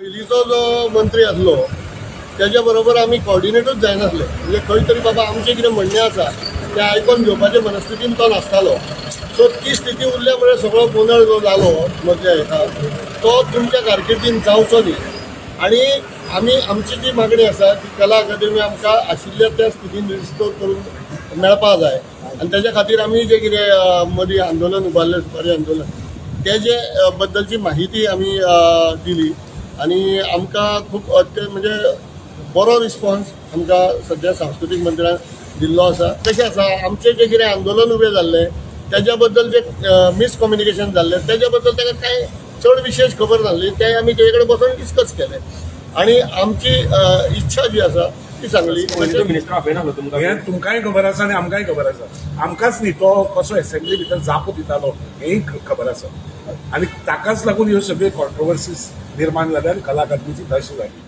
पयलींचो जो मंत्री आसलो त्याच्या बरोबर आमी कॉर्डिनेटूच जायनासले, म्हणजे खंय तरी बाबा आमचें कितें म्हणणें आसा तें आयकून घेवपाचे मनस्थितीन तो नासतालो. सो ती स्थिती उरल्या मुळे सगळो गोंधळ जो जालो मदल्या हेका तो तुमच्या कारकिर्दीन जावचो न्ही. आनी आमी आमची जी मागणी आसा ती कला अकादेमी आमकां आशिल्ल्या त्या स्थितीन रिस्टोर करून मेळपा जाय. आनी तेज्या खातीर आमी जें कितें मदीं आंदोलन उबारलें सुपारी आंदोलन तेजे बद्दलची माहिती आमी दिली आनी आमकां खूब म्हणजे बरो रिस्पॉन्स आमकां सद्या सांस्कृतीक मंत्र्यान दिल्लो आसा. कशें आसा आमचें जें कितें आंदोलन उबें जाल्लें तेज्या बद्दल जें मिसकम्युनिकेशन जाल्लें तेज्या बद्दल ताका कांय चड विशेश खबर नासली, तें आमी तेजे कडेन बसून डिस्कस केलें आनी आमची इच्छा जी आसा ती सांगली. हें तुमकांय खबर आसा आनी आमकांय खबर आसा. आमकांच न्ही तो कसो असेंब्ली भितर जापो दितालो हेंय खबर आसा आनी ताकाच लागून ह्यो सगळ्यो कॉन्ट्रोवर्सीज निर्माण जाल्या आनी कला अकादमीची दश जाली.